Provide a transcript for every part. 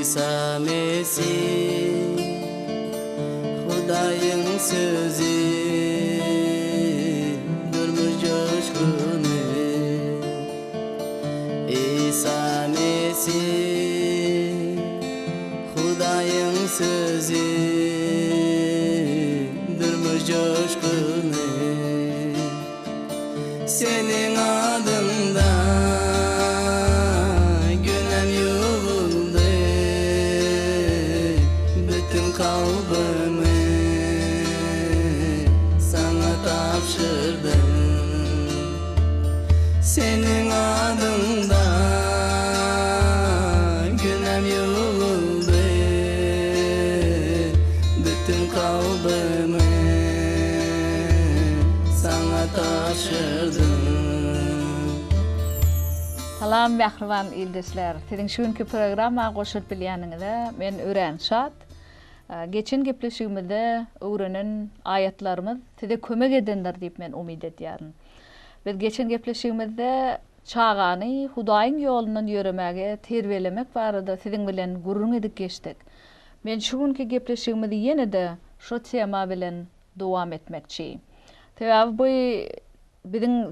İsa Mesih Hudayın sözü durmuş coşkunu İsa Mesih Hudayın sözü durmuş coşkunu senin adında günem yuvuldu bütün kalbimi sana tapşırdım senin adında günem yuvuldu bütün kalbimi sana tapşırdım. Salam mehriban ildeşler. Sizin şunkü programa goşup bilýäningizde men Ören Şat. Geçen gepleşigimizde öwrenen ayetlerimiz size kömek edenler diýip men umyt edýärim. Biz geçen gepleşigimizde çağany Hudaýyň ýolundan ýöremäge terbiýelemek barada sizin bilen gurrun edip geçdik. Men şunkü gepleşigimizde ýene-de şo tema bilen dowam etmekçi. Täze bu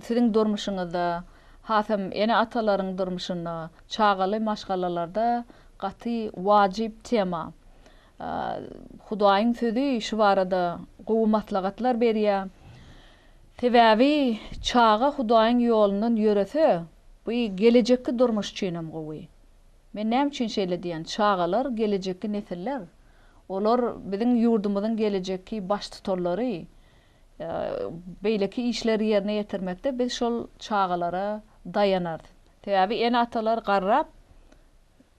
sizin durmuşyňyzda hasam ene atalaryň durmuşyna çağaly maşgalalarda gaty wajip tema. Hudaýyň sözi şu barada gowy maslahatlar berýär. Täze çağa Hudaýyň ýolundan ýörese, bu gelecekki durmuş üçinem gowy. Men näme üçin şeýle diýen? Çağalar gelecekki nesiller. Olar biziň ýurdumyzyň gelecekki baş tutarlary. Beýleki işleri ýerine ýetirmekde biz şol çağalara dayanar. Täze ene atalar garrap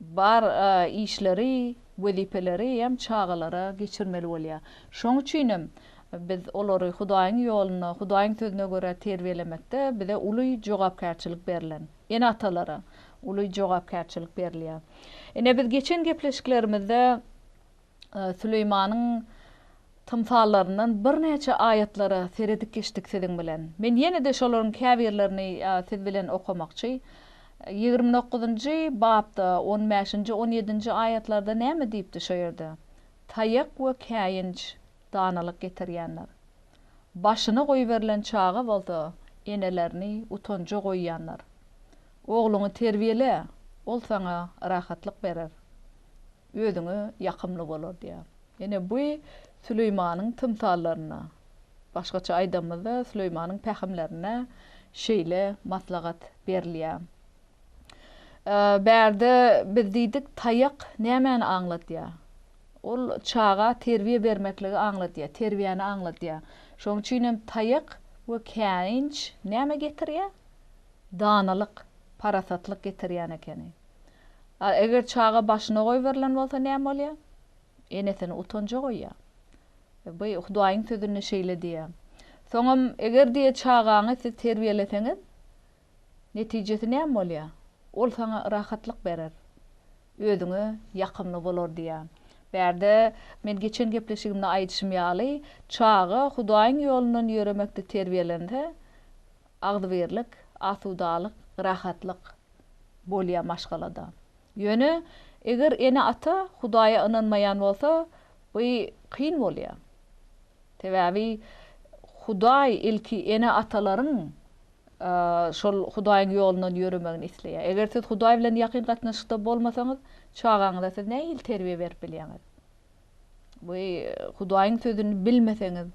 bar işleri, wezipeleri hem çağalara geçirmeli bolýar. Şoň üçinem biz olary Hudaýyň ýoluna, Hudaýyň sözüne göre terbiýelemekde bize uly jogapkärçilik berilen. Ene atalara uly jogapkärçilik berilýär. Ene biz geçen gepleşiklerimizde Süleýmanyň tymsallaryndan bir näçe ayetleri seredip geçdik sizin bilen. Men ýene-de şolaryň käbirlerini siz bilen okumakçy. 29-njy babda 15-nji 17-nji ayetlarda näme diýipdi şo ýerde? Taýyk we käýinç danalyk getirýänler. Başyna goýberilen çağa bolsa, enelerini utanja goýýanlar. Ogluňy terbiýele, ol sana rahatlyk berer. Özüňe ýakymly bolar diýär. Ene bu Süleýmanyň tymsallaryna, başgaça aýdamyzda Süleýmanyň pähimlerine şeýle maslahat berilýär. Berde biz diýdik taýyk nämäni aňlatýar? Ol çağa terbiýe bermekligi aňlatýar, terbiýany aňlatýar. Şoň üçin taýyk we käýinç näme getirýär? Danalyk, parasatlyk getirýän ekeni. Eger çağa başyna goýberilen bolsa näme bolýar? Enesini utanja goýýar. Bu Hudaýyň sözüne şeýle diýär. Soňam eger diýe çağaňy siz terbiýeleseňiz, netijesi näme bolýar? Ol sana rahatlyk berer. Özüňe ýakymly bolar diýär. Berde men geçen gepleşigimde aýdyşym ýaly, çağa Hudaýyň ýolundan ýöremekde terbiýelende agdybirlik, asudalyk, rahatlyk bolýar maşgalada. Ýöne eger ene ata Hudaýa inanmaýan bolsa, bu kyn bolýar. Täze Hudaý ilki ene atalaryň şol Hudaýyň ýolundan ýöremegini isleýär. Eger siz Hudaý bilen ýakyn gatnaşykda bolmasaňyz, çağaňyza siz näil terbiýe berip bilýäňiz? Bu Hudaýyň sözüni bilmeseňiz,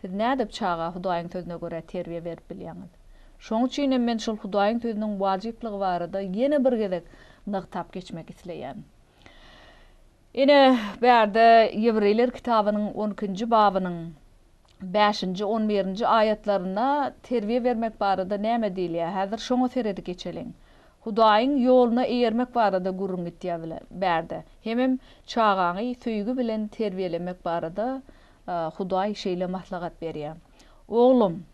siz nädip çağa Hudaýyň sözüne göre terbiýe berip bilýäňiz? Şoň üçin men şol Hudaýyň sözüniň wajipligi barada ýene bir gezek nyktap geçmek isleýän. Ene berde Ýebreyler kitabynyň 12-nji babynyň 5-nji 11-nji ayetlerine terbiýe bermek barada näme diýilýär? Häzir şoňa seredip geçelim. Hudaýyň ýoluna eýermek barada gurrun etýär berde. Hemem çağaňy söýgü bilen terbiýelemek barada Hudaý şeýle maslahat berýär. Oglum,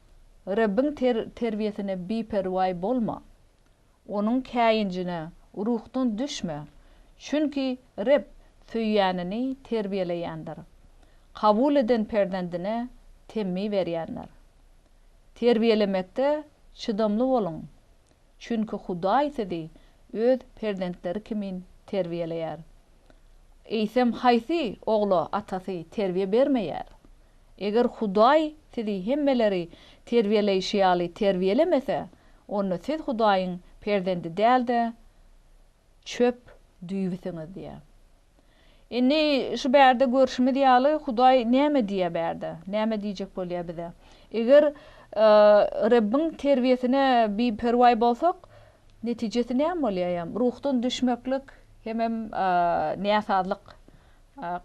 Rabbiň terbiýesine biperway bolma. Onuň käýinjine ruhdan düşme. Çünki Rab söýýänini terbiýeleýändir. Kabul eden perdendine temmi berýänler. Terbiýelemekde çydamly bolun. Çünki Hudaý sizi öz perdentleri kimin terbiýeleýär. eýsem haýsy ogla atasy terbiýe bermeýär. Eger Hudaý sizi hemmeleri terbiyeleýişi ýaly terbiýelemese, onu siz Hudaýyň perdendi dälde çöp düýbüsiňiz diýär. Inni şu bärde görüşmedi ýaly Hudaý näme diýe bärde? Näme diýjek bolýar bize? Eger Rabbiň terbiýesine bir perwaý bolsak, netijesi näme bolýar? Ruhdan düşmeklik hemem näsadlyk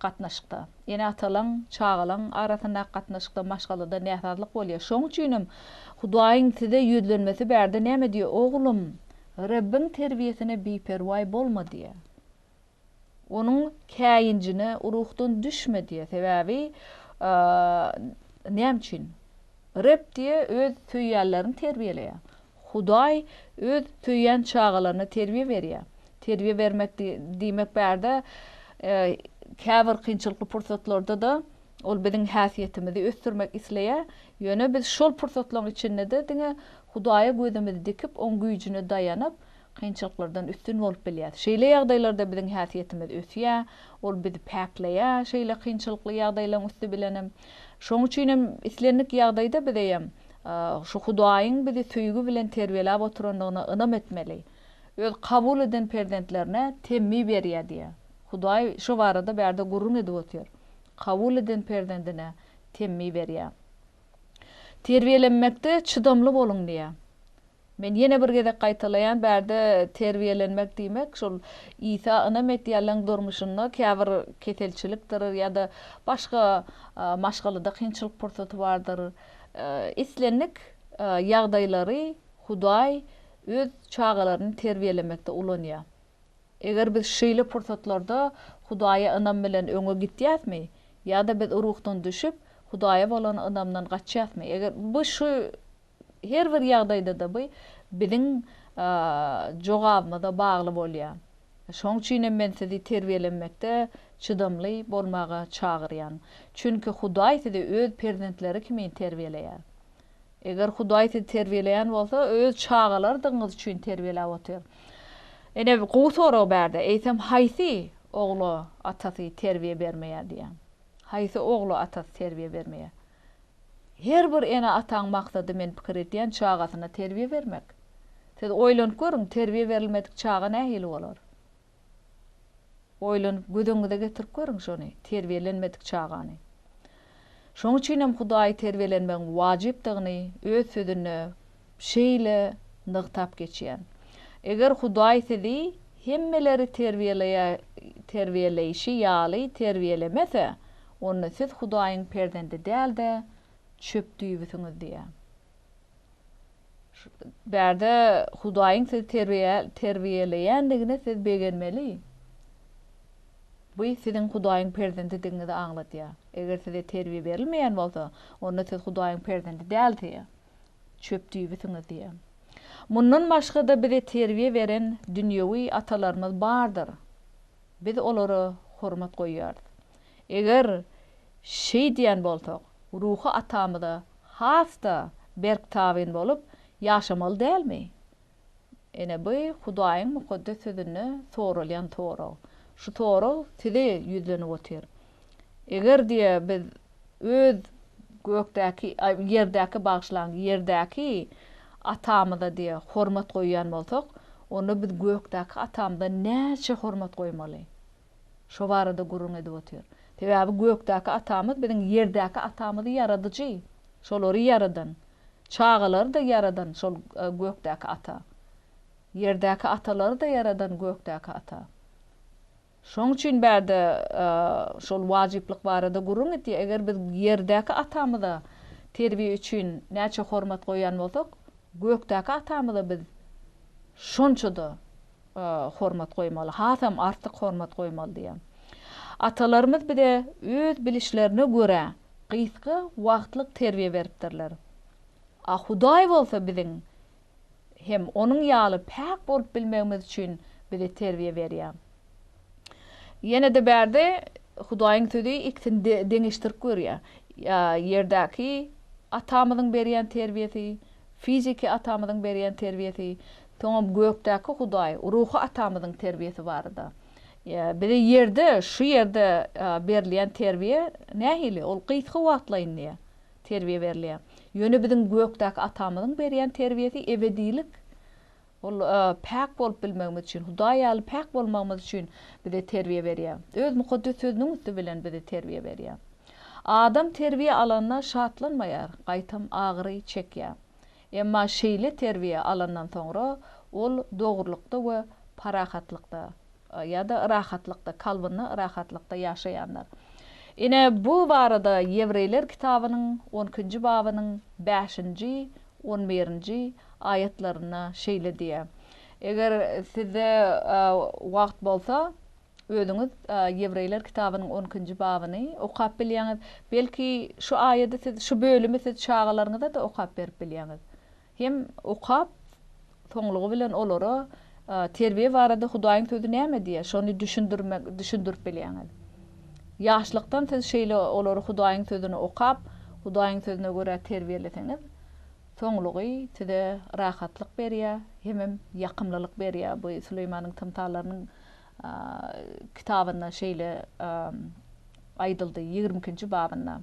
gatnaşykda. Ýene atalan, çağalan arasynda gatnaşykda maşgalada näsadlyk bolýar. Şoň üçin Hudaýyň size ýüzlenmesi bärde näme diýär? Oglum, Rabbiň terbiýesine beperwaý bolma diýär. Onun käýincine ruhdan düşme diýär. Sebäbi näme üçin? Rab diýe öz tüýýänlerini terbiýeleýär. Hudaý öz tüýýän çağalaryna terbiýe berýär. Terbiýe bermek diýmek bärde käbir kynçylykly pursatlarda da ol biziň häsiýetimizi ösdürmek isleýär. Ýöne biz şol pursatlaryň içinde de diňe Hudaýa gözümizi dikip on güýjüne daýanyp kynçylyklardan üstün bolup bilýär. Şeýle ýagdaýlarda biziň häsiýetimiz ösýär, ol bizi päkleýär, şeýle kynçylykly ýagdaýlaryň üstü bilenim. Şoň üçin islenlik ýagdaýda bizeýem şu Hudaýyň bizi süýgü bilen terbiýelap oturanlygyna ynam etmeli. Öz kabul eden perdentlerine temmi berýär diýär. Hudaý şu barada bärde gurrun edip otur. Kabul eden perdendine temmi berýär. Terbiýelenmekde çydamly bolun diýär. Men ýene bir gede gaýtalaýan bärde terbiýelenmek diýmek şol İsa ynam etýärleň durmuşynda käbir keselçilikdir ýa-da başga maşgalada kynçylyk pursaty bardyr. Islenlik ýagdaýlary Hudaý öz çağalaryny terbiýelemekde ulanýar. Eger biz şeýle pursatlarda Hudaýa ynam bilen öňe gitýäsmi ýa-da biz ruhdan düşüp Hudaýa bolan ynamdan gaçýasmy? Eger bu şu her bir ýagdaýda da bu biziň jogabymyza bagly bolýar. Şoň üçin men sizi terbiýelenmekde çydamly bolmaga çagyrýan. Çünki Hudaý sizi öz perdentleri kimi terbiýeleýär. Eger Hudaý sizi terbiýeleýän bolsa, öz çağalaryňyz üçin terbiýelap otur. Ene gowy soraw bärde, eýsem haýsy ogly atasy terbiýe bermeýär diýär. Haýsy ogly atasy terbiýe bermeýär? Her bir ene ataň maksady men pikir etýän çağasyna terbiýe bermek. Siz oýlanyp görüň, terbiýe berilmedik çaga nähili bolar? Oýlanyp gödüňize getirip görüň şonu, terbiýelenmedik çagany. Şoň üçin hem Hudaý terbiýelenmek wajypdygyny öz sözüne şeýle nygtap geçýän. Eger Hudaý sizi hemmeleri terbiýeleýişi ýaly terbiýelemese, onu siz Hudaýyň perdendi dälde çöp düýbüsiňiz diýär. Bärde Hudaýyň sizi terbiýeleýändigine siz begenmeli. Bu siziň Hudaýyň perdendi diňizi aňlatýar. Eger size terbiýe berilmeýän bolsa, onu siz Hudaýyň perdendi däldi. Çöp düýbüsiňiz diýär. Mundan başga da bize terbiýe beren dünýäwi atalarymyz bardyr. Biz olary hormat goýýarys. Eger şeý diýen bolsak, ruhy atamyza hasta berktawyn bolup ýaşamaly dälmi? Ene bu Hudaýyň mukaddes sözüne soralýan toraw. Şu toraw size ýüzlenip otur. Eger diýe biz öz gökdäki ýerdäki bagşlan ýerdäki atamyza diýe hormat goýýan bolsak, onu biz gökdäki atamyza näçe hormat goýmaly? Şo barada gurrun edip otur. Sebäbi gökdäki atamyz biziň ýerdäki atamyzy yaradyjy. Şolary yaradan. Çağalary da yaradan şol gökdäki ata. Ýerdäki atalary da yaradan gökdäki ata. Şoň üçin bärde şol wajyplyk barada gurrun etdi. Eger biz ýerdäki atamyza terbiýe üçin näçe hormat goýan bolsak, gökdäki atamyza biz şonça da hormat goýmaly, hasam artyk hormat goýmaly diýär. Atalarymyz bile öz bilişlerine göre gysgy wagtlyk terbiýe beripdirler. Hudaý bolsa biziň hem onuň ýaly päk bolup bilmegimiz üçin bize terbiýe berýär. Ýene de bärde Hudaýyň sözi ikisini deňişdirip görýär. Ýerdäki atamyzyň berýän terbiýesi, fiziki atamyzyň berýän terbiýesi, toňam gökdäki Hudaý, ruhy atamyzyň terbiýesi barda. Ya bir de yerde şu yerde berliyen terbiye nähili ol qytgy wagtlaýyn diýe. Terbiye berliýär. Ýöne biziň gökdäki atamyzyň berýän terbiyesi ebedilik. Ol pak bolup bilmegimiz üçin, Hudaý ýaly pak bolmagymyz üçin bize terbiye berýär. Öz mukaddes sözüniň üstü bilen bize terbiye berýär. Adam terbiye alanna şatlanmaýar, gaýtam agyry çekýär. Emma şeýle terbiye alandan soňra ol dogrulukda we parahatlykda ya da rahatlykda, kalbyny rahatlykda ýaşaýanlar. Ine bu barada Ýewreýler kitabynyň 12-nji babynyň 5-nji, 11-nji ayetlerini şeýle diýär. Eger sizde wagt bolsa, özüňiz Ýewreýler kitabynyň 12-nji babyny okap bilýäňiz. Belki şu aýety siz şu bölümi siz çağalaryňyzda da okap berip bilýäňiz. Hem okap soňlugy bilen olara terbiye barada Hudaýyň sözü näme diýär? Şonu düşündirip bilýäňiz. Ýaşlykdan siz şeýle olary Hudaýyň sözüni okap, Hudaýyň sözüne görä terbiyeleseňiz, soňlugy size rahatlyk berýär, hem ýakymlylyk berýär. Bu Süleýmanyň tymtallarynyň kitabyna şeýle aýdyldy 22-nji babynda.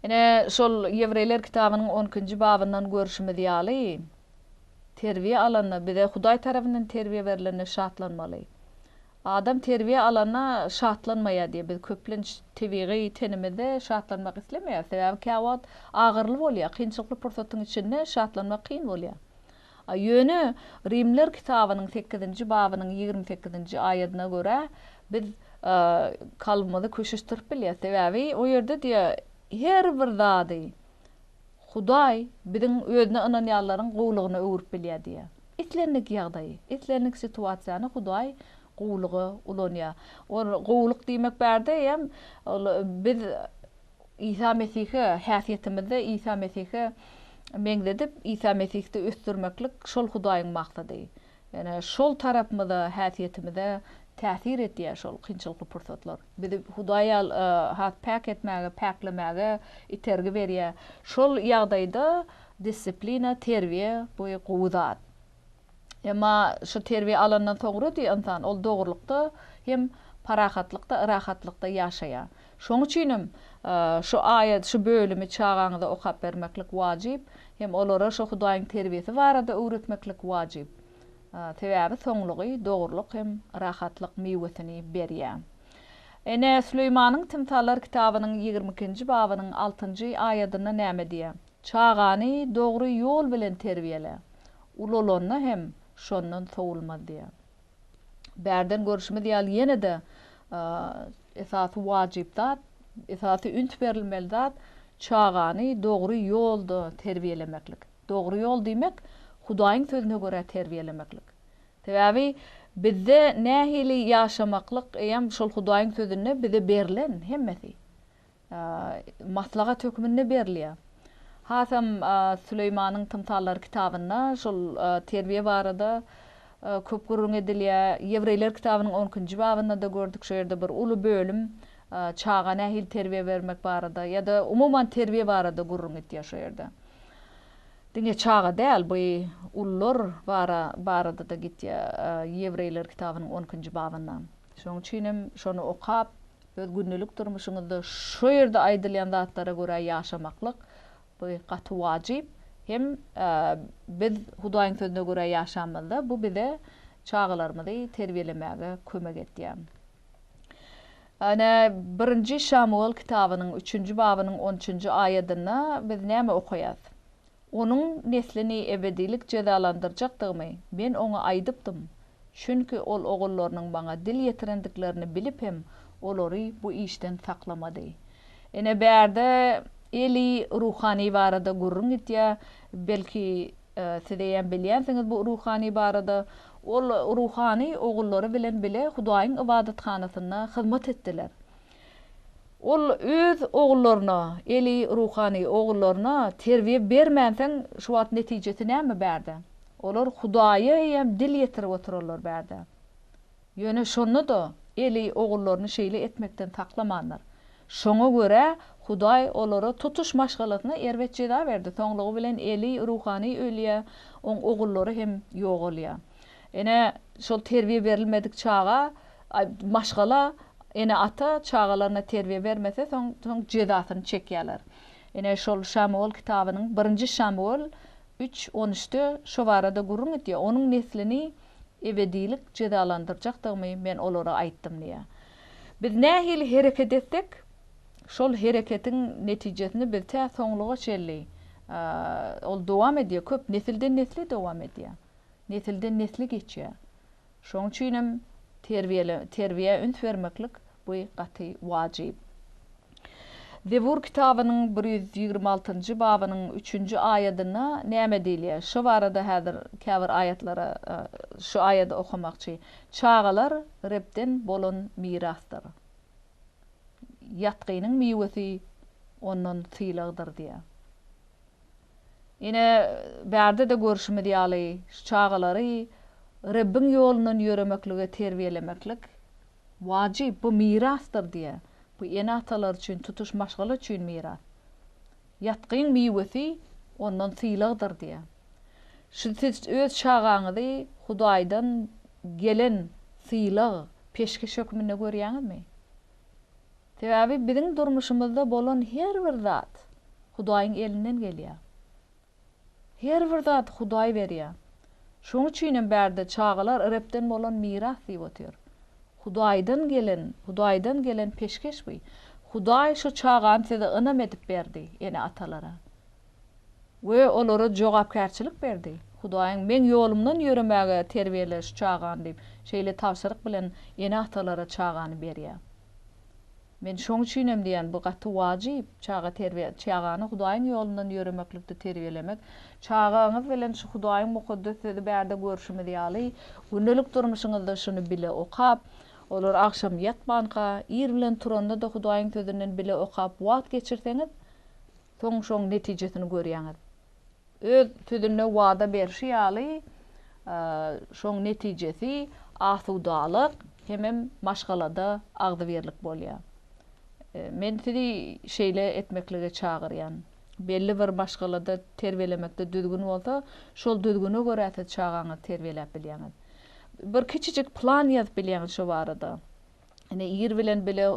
Ene şol Ýewreýler kitabynyň 12-nji babyndan görüşimiz ýaly terbiye alanna bize Hudaý tarapyndan terbiye berilene şatlanmaly. Adam terbiye alanna şatlanmaýar diýe biz köplenç tebiği tenimizde şatlanmak islemeýär. Sebäbi käwat agyrly bolýar, kynçylykly pursatyň içinde şatlanmak kyn bolýar. Ýöne Rimler kitabynyň 8-nji babynyň 28-nji aýatyna görä biz kalbymy köşüşdirip bilýär. Sebäbi o ýerde diýär her bir zady Hudaý biziň özüne ynanýanlaryň gowlugyny öwürip bilýär diýär. Etlernik ýagdaý, etlernik situasiýany Hudaý gowlugy ulanýar. O gowluk diýmek bärde hem biz İsa Mesihi häsiýetimizde İsa Mesihi meňzedip İsa Mesihde ösdürmeklik şol Hudaýyň maksady. Yani şol tarapmyda häsiýetimizde täsir etýär şol kynçylykly pursatlar. Bizi Hudaýal pak etmäge, paklemäge itergi berýär. Şol ýagdaýda disiplina, terbiye bu gowzat. Emma şu terbiye alandan soňra insan ol dogrulukda hem parahatlykda, rahatlykda ýaşaýar. Şoň üçin şu aýat, şu bölümi çağaňyzda okap bermeklik wajyp, hem olara şu Hudaýyň terbiyesi barada öwretmeklik wajyp. Sebäbi soňlugy dogruluk hem rahatlyk meýwesini berýär. Ene Süleýmanyň Tymtallar kitabynyň 22-nji babynyň 6-njy aýatyna näme diýär? Çağany dogry ýol bilen terbiyele. Ulalanyna hem şondan sowulmaz diýär. Bärden görüşimiz ýaly ýene de esasy wajyp zat, esasy ünt berilmeli zat çağany dogry ýolda terbiyelemeklik. Dogry ýol diýmek Hudaýyň sözüne görä terbiyelemeklik. Sebäbi bizde nähili ýaşamaklyk hem şol Hudaýyň sözüne bize berilen hemmesi maslahat hökmünde berilýär. Hasam Süleýmanyň Tymtallar kitabynda şol terbiye barada köp gurrun edilýär. Ýewreýler kitabynyň 10-njy babynda da gördük şu ýerde bir uly bölüm çağa nähil terbiye bermek barada ýa-da umuman terbiye barada gurrun etýär şu ýerde. Diňe çağa däl bu ullar barada da gitýär Ýewreýler kitabynyň 10-njy babyndan. Şoň üçin şonu okap öz gündelik durmuşyňyzda şu ýerde aýdylýan zatlara görä ýaşamaklyk bu gaty wajyp. Hem biz Hudaýyň sözüne görä ýaşamazda bu bize çağalarymyzy terbiyelemäge kömek etýär. Ana 1-nji Şamuel kitabynyň 3-nji babynyň 13-nji aýatyna biz näme okaýas? Onun neslini ebedilik cezalandyrjakdygymy ben oňa aýdypdym. Çünki ol ogullarynyň baňa dil ýetirendiklerini bilip hem olary bu işden saklamady. Ene bärde eli ruhani barada gurrun etýär. Belki siz bilýänsiňiz bu ruhani barada ol ruhani ogullary bilen bile Hudaýyň ibadathanasyna hyzmat etdiler. Ol öz ogullaryna, eli ruhani ogullaryna terbiye bermänseň şu wagt netijesi näme bärdi? Olar Hudaýy hem dil ýetirip oturarlar bärdi. Ýöne şonu da eli ogullaryny şeýle etmekden taklamanlar. Şoňa görä Hudaý olara tutuş maşgalatyna erwet jeda berdi. Soňlugy bilen eli ruhani ölýär, oň ogullary hem ýok bolýar. Ene şol terbiye berilmedik çağa maşgala ene ata çağalarına terbiye vermese son cezasını çekýärler. Ene şol Şamuel kitabynyň 1-nji Şamuel 3:13'te şu barada gurrun etýär. Onuň neslini ebedilik cezalandyrjakdygymy men olara aýtdym diýär. Biz nähili hereket etsek, şol hereketiň netijesini biz tä soňluga çelli. Ol dowam edýär, köp nesilden nesle dowam edýär. Nesilden nesle geçýär. Şoň üçinem terbiye üns vermeklik bu gaty wajyp. Zebur kitabynyň 126-njy babynyň 3-nji aýatyna näme diýilýär? Şu barada häzir käbir aýatlara şu aýaty okumakçy. Çağalar Repden bolan mirasdyr. Ýatgynyň miwesi ondan tylagdyr diýär. Ine bärde de görüşme diýaly, çağalary Rabbin ýolundan ýöremekligi terbiýelemeklik wajyp, bu mirasdyr diýär. Bu ene atalar üçin tutuş maşgala üçin miras. Ýatgyn miwesi ondan tylagdyr diýär. Şu siz öz çağaňyzy Hudaýdan gelen tylag, peşkeş hökmüne görýäňizmi? Sebäbi biziň durmuşymyzda bolan her bir zat Hudaýyň elinden gelýär. Her bir zat Hudaý berýär. Şoň üçinem bärde çağalar Repden bolan miras diýip otýar. Hudaýdan gelen peşkeş bu. Hudaý şu çağan size ynam edip berdi ene atalara. We olara jogapkärçilik berdi. Hudaýyň men ýolumdan ýöremäge terbiýeleş çağan diýip şeýle tawşyryk bilen ene atalara çağany berýär. Men şoň üçinem diýen bu gaty wajyp çağa terbiýe çağany Hudaýyň ýolundan ýöremeklikde terbiýelemek. Çağaňyz bilen şu Hudaýyň mukaddesleri bärde görüşme diýaly. Gündelik durmuşyňyzda şunu bile okap, olar akşam ýatmanka, ir bilen turanda da Hudaýyň sözünden bile okap wagt geçirseňiz, şoň netijesini görýäňiz. Öz sözüne wada berýärli, şoň netijesi asudalyk hemem maşgalada agdyberlik bolýar. Men sizi şeýle etmeklige çağırýan. Belli bir maşgalada terbiýelemekde düzgün bolsa, şol düzgüne görä çağaňy terbiýelep bilýäňiz. Bir kiçijik plan ýazyp bilýäňiz şu barada. Ene ir bilen bile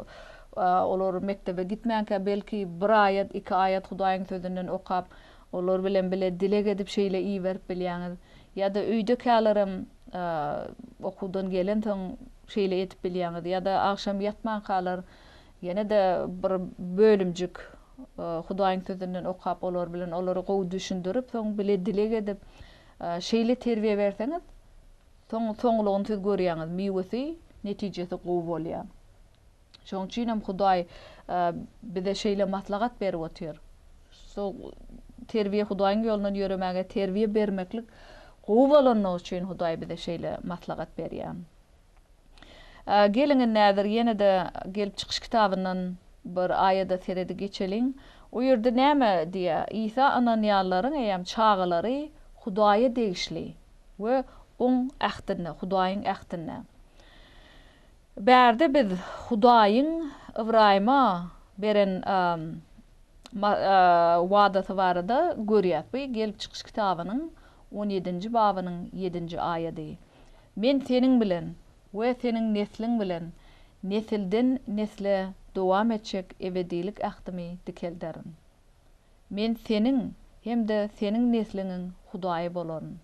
olar mektebe gitmänkä belki 1 aýat, 2 aýat Hudaýyň sözünden okap, olar bilen bile dilek edip şeýle iyi berip bilýäňiz. Ya da öýde kälerim okudan gelen soň şeýle etip bilýäňiz. Ya da akşam ýatmankalar ýene de bir bölümjük Hudaýyň sözünden okap olar bilen olary gowy düşündirip soň bile dilek edip şeýle terbiýe berseňiz, soňlugyny siz görýäňiz, miwesi netijesi gowy bolýar. Şoň üçinem Hudaý bize şeýle maslahat berip otýar. So terbiýe Hudaýyň ýolundan ýöremäge terbiýe bermeklik gowy bolanyny üçin Hudaý bize şeýle maslahat berýär. Gelin nädir ýene de gelip çykyş kitabyndan bir aýada seredi geçeliň. O ýerde näme diýär? İsa ananýallaryň eýem çağalary Hudaýa degişli we oň ähdine, Hudaýyň ähdine. Bärde biz Hudaýyň Ibrahima beren wadaty barada görýär. Gelip çykyş kitabynyň 17-nji babynyň 7-nji aýaty. Men seniň bilen we seniň nesliň bilen nesilden nesle dowam etjek ebedilik ähdimi dikelderim. Men seniň hemde seniň nesliňiň Hudaýy bolaryn.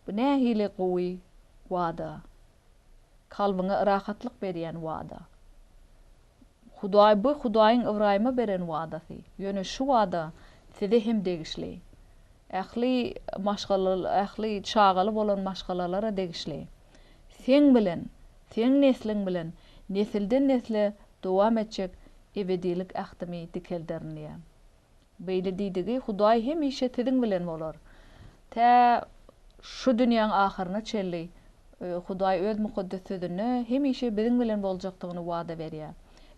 Bu nähili gowy wada. Kalbyňa rahatlyk berýän wada. Hudaý bu Hudaýyň Ibrahima beren wadasy. Ýöne şu wada size hem degişli. Ähli çağaly bolan maşgalalara degişli. Sen bilen, sen nesliň bilen nesilden nesle dowam etjek ebedilik ähdimi dikelderni. Beýle diýdigi Hudaý hemişe siziň bilen bolar. Şu dünýäň ahyryna çelli. Hudaý öz mukaddes sözüne hemişe biziň bilen boljakdygyny wada berýär.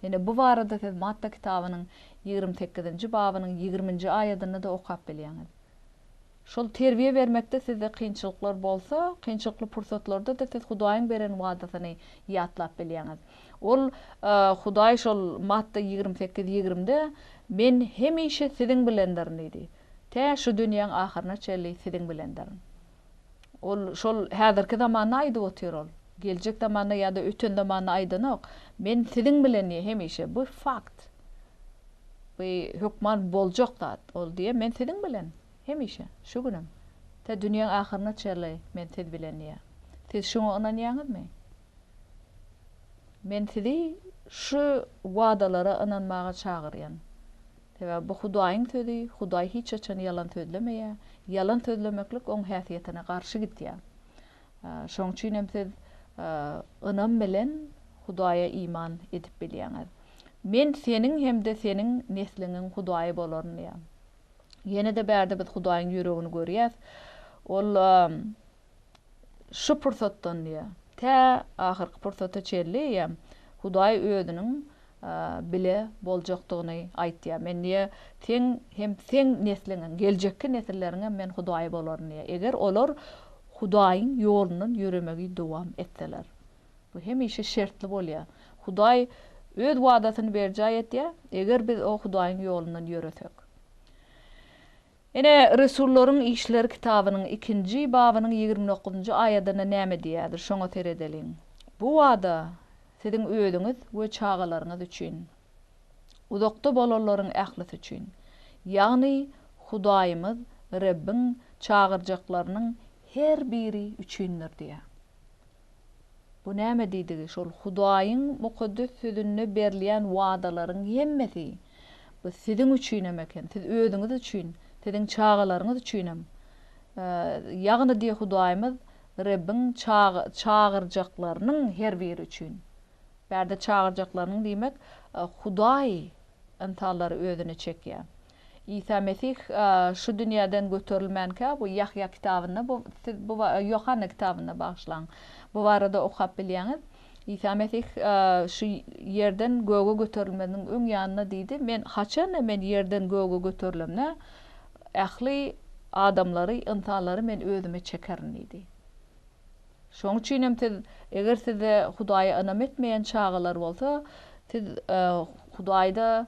Ene bu barada siz Matta kitabynyň 28-nji babynyň 20-nji aýatyny da okap bilýäňiz. Şol terbiýe bermekde sizde kynçylyklar bolsa, kynçylykly pursatlarda da siz Hudaýyň beren wadasyny ýatlap bilýäňiz. Ol Hudaý şol Matta 28-20-de men hemişe siziň bilendirin diýdi. Şu dünýäň ahyryna çelli siziň bilendirin. Ol şol häzirki zamanna aýdyp otyr ol. Geljek zamanna ýa-da ötün zamanna aýdanyk. Men siziň bilen hemişe bu fakt. Bu hukman boljak zat ol diýe men siziň bilen hemişe şu günüm. Ta dünýäň ahyryna çerle men siz bilen ýa. Siz şoňa inanýaňyzmy? Men sizi şu wadalara inanmaga çagyrýan. Tebe bu Hudaýyň sözi, Hudaý hiç açan yalan sözlemeýär. Yalan sözlemeklik oň häsiýetine garşy gitýär. Şoň üçin hem siz inam bilen Hudaýa iman edip bilýäňiz. Men seniň hem de seniň nesliňiň Hudaý bolarny. Ýene de bärde biz Hudaýyň ýüregini görýäs. Ol şu pursatdan tä ahyrky pursata çelli Hudaý özüniň bile boljakdygyny aýtdy. Men sen hem sen nesliňiň geljekki nesilleriňe men Hudaý bolarny. Eger olar Hudaýyň ýolundan ýüremegi dowam etseler. Bu hemişe şertli bolýar. Hudaý öz wadasyny berjäy etdi. Eger biz o Hudaýyň ýolundan ýöresek. Ene Resullaryň işleri kitabynyň 2-nji babynyň 29-njy aýatyna näme diýerdir? Şoňa teredeliň. Bu wada siziň özüňiz we çağalaryňyz üçin. Uzakda bolanlaryň ählisi üçin. Ýagny Hudaýymyz Rabbiň çağırjaklarynyň her biri üçindir diýär. Bu näme diýdi? Şol Hudaýyň mukaddes sözüne berilýän wadalaryň hemmesi bu siziň üçin emeken, siz özüňiz üçin, siziň çağalaryňyz üçin. Ýagny diýe Hudaýymyz Rabbiň çağırjaklarynyň her biri üçin. Bärde çağırjaklarynyň diýmek Hudaý yntalary özüne çekýär. İsa Mesih şu dünýäden göterilmänkä bu Yahya kitabyna bu Yohanna kitabyna bagşlan. Bu barada okap bilýäňiz. İsa Mesih şu ýerden göge göterilmeniň öň ýanyna diýdi. Men haçan men ýerden göge göterilemne ähli adamlary, yntalary men özüme çekerin diýdi. Şoň üçin hem eger size Hudaýa inam etmeýän çağalar bolsa, siz Hudaýda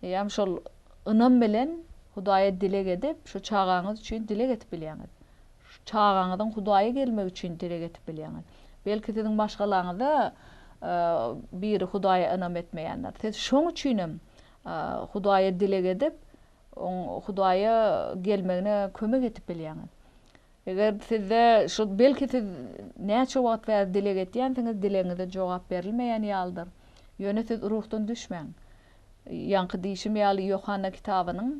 ýa şol inam bilen Hudaýa dilek edip, şu çağaňyz üçin dilek etip bilýäňiz. Şu çağaňyzdan Hudaýa gelmek üçin dilek etip bilýäňiz. Belki siziň başgalaryňyzda biri Hudaýa inam etmeýänler. Siz şoň üçin hem Hudaýa dilek edip, Hudaýa gelmegine kömek etip bilýäňiz. Eger sizde şu belki siz näçe wagt berip dilek etýänsiňiz, dilegiňize jogap berilmeýän ýaldyr. Ýöne siz ruhdan düşmäň. Ýanky diýişim ýaly Yohanna kitabynyň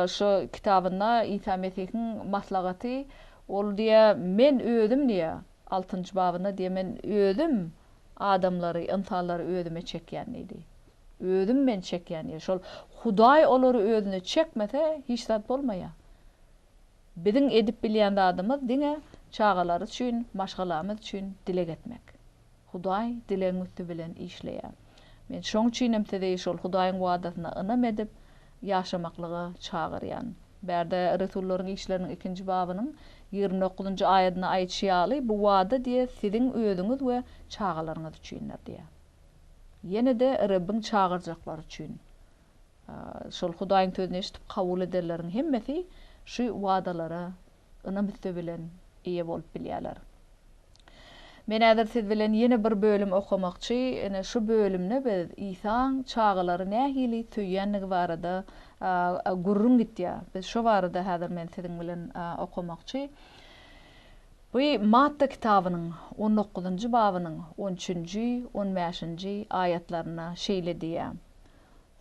şu kitabyna İsa Mesihiň maslagaty ol diýe men özüm diýe 6-njy babyna diýe men özüm adamlary, yntalary özüme çekýän idi. Özüm men çekýän. Şol Hudaý olary özüne çekmese hiç zat bolmaýar. Biziň edip bilýän adamymyz diňe çağalary üçin, maşgalamyz üçin dilek etmek. Hudaý dilegiňizde bilen işleýär. Men şoň üçin hem size şol Hudaýyň wadasyna inam edip ýaşamaklyga çağırýan. Bärde Resullaryň işleriniň 2-nji babynyň 29-njy aýatyna aýtýaly bu wada diýe siziň özüňiz we çağalaryňyz üçindir diýär. Ýene de Rabbiň çağırjaklary üçin. Şol Hudaýyň sözüne eşitip kabul ederleriň hemmesi şu wadalara inam bilen eýe bolup bilýärler. Men häzir siz bilen ýene bir bölüm okamakçy. Ene şu bölümne biz İsa'ň çağalary nähili tüýýänligi barada gurrun gitýär. Biz şu barada häzir men siziň bilen okamakçy. Bu Matta kitabynyň 19-njy babynyň 13-nji, 15-nji aýatlaryna şeýle diýär.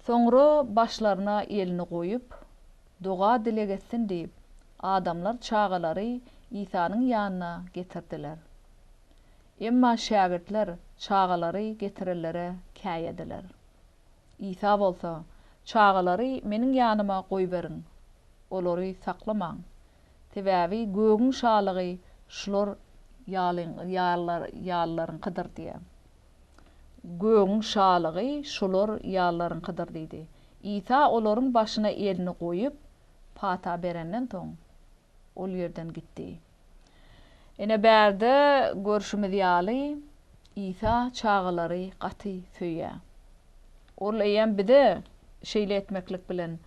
Soňra başlaryna elini goýup, doga dilek etsin diýip, adamlar çağalary İsa'nyň ýanyna getirdiler. Emma şägirdler çağalary getirirlere käýediler. İsa bolsa, çağalary meniň ýanyma goý berin. Olary saklamaň. Sebäbi gögüň şalygy şular ýallaryň kydyr diýär. Gögüň şalygy şular ýallaryň kydyr diýdi. İsa olaryň başyna elini goýup, pata berenden soň ol ýerden gitdi. Ene bärde görüşimiz ýaly İsa çağalary gaty söýýär. Ol eýen bide şeýle etmeklik bilen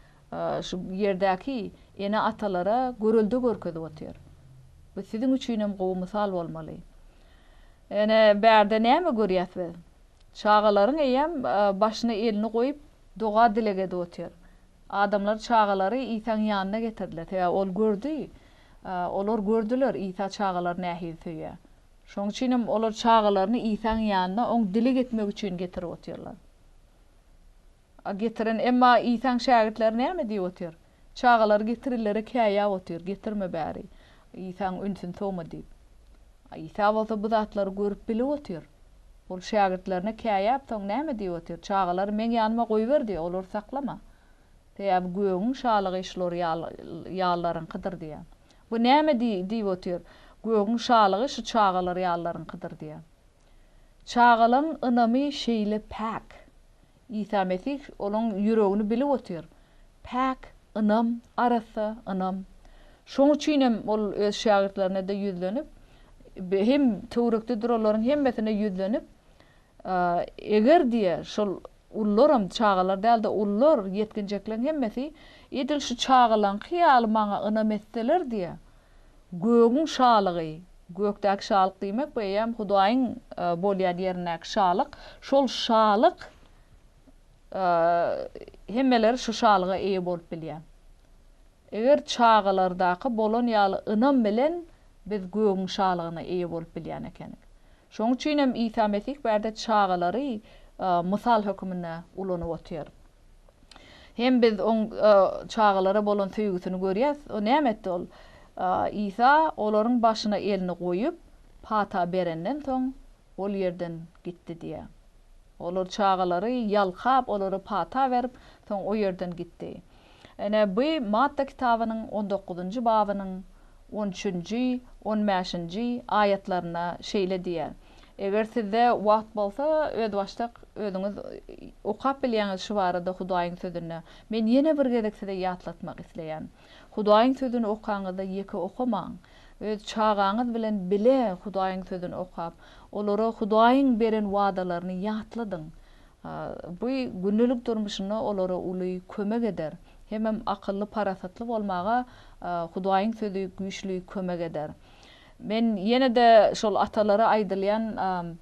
şu ýerdäki ene atalara görüldi görkezip otýar. Bu sizin üçin hem gowy mysal bolmaly. Ene bärde näme görýäsiz? Çağalaryň eýem başyna elini goýup doga dilegede otyr. Adamlar çağalary Ýsaň ýanyna getirdiler. Ya ol gördü. Olar gördüler Ýsa çağalar nähili söýýär. Şoň üçin hem olar çağalaryny Ýsaň ýanyna oň dileg etmek üçin getirip otyrlar. Getiren emma Ýsaň şagirdleri näme diýip otyr? Çağalar getirilere käýä otyr, getirme bäri. Ýsaň ünsün toma diýip. Ýsa bolsa bu zatlary görüp bilip otyr. Ol şagirdlerine käýä soň näme diýip otyr? Çağalar men ýanyma goýberdi, olar saklama. Täýäp göğüň şalygy işler ýallaryň kydyr diýär. Bu näme diýip otyr? Göğüň şalygy şu çağalar ýallaryň kydyr diýär. Çağalyň ynamy şeýle pak. Ýsa Mesih olaň ýüregini bilip otyr. Pak, ynam, arasy, ynam. Şoň üçin hem ol öz şagirdlerine de ýüzlenip hem töwrekde duralaryň hemmesine ýüzlenip eger diýe şol ullaram çağalar däldi ullar yetkinjeklerin hemmesi edil şu çağalan hyýaly maňa ynam etseler diýe göğüň şalygy gökdäki şalyk diýmek bu hem Hudaýyň bolýan ýerindäki şalyk şol şalyk hemmeler şu şalyga eýe bolup bilýär. Eger çağalardaky bolan ýaly ynam bilen biz göğüň şalygyna eýe bolup bilýän ekenik. Şoň üçin hem Ýsa Mesih bärde çağalary mysal hökmüne ulanyp otyr. Hem biz on çağalara bolan söýgüsini görýäs. O näme etdi ol? Ýsa olaryň başyna elini goýup pata berenden soň ol ýerden gitdi diýär. Olar çağalary ýalkap, olary pata berip soň o ýerden gitdi. Ene bu Matta kitabynyň 19-njy babynyň 13-nji, 15-nji ayatlaryna şeýle diýär. Eger sizde wagt bolsa, öz başdak özüňiz okap bilýäňiz şu barada Hudaýyň sözüne. Men ýene bir gezek size ýatlatmak isleýän. Hudaýyň sözüni okaňyzda ýeke okamaň. Öz çağaňyz bilen bile Hudaýyň sözüni okap, olary Hudaýyň beren wagdalaryny ýatladyň. Bu günlük durmuşyna olary uly kömek eder. Hem akıllı parasatlı bolmaga Hudaýyň sözü güýçli kömek eder. Men ýene de şol atalara aýdylýan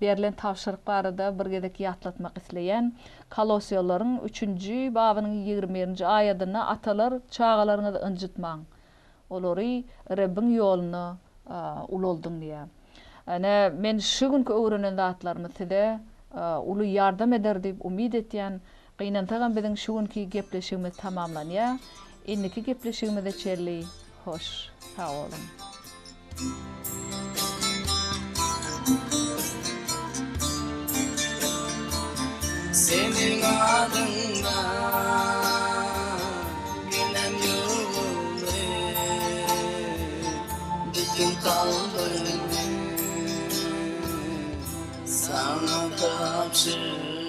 berilen tapşyryk barada bir gezek ýatlatmak isleýän. Kolosiýalaryň 3-nji babynyň 20-nji aýatyna atalar çağalaryňyzy ynjytmaň. Olary Rabbiň ýoluny uloldyň diýär. Ana men şu günki öwrenen zatlarymyz size uly ýardam eder diýip umyt etýän. Gynantagan biziň şu günki gepleşigimiz tamamlanýar. Indiki gepleşigimizde çerli hoş. Sag olun. Senin adında günem yolunu bütün kalbimi sana tapşır.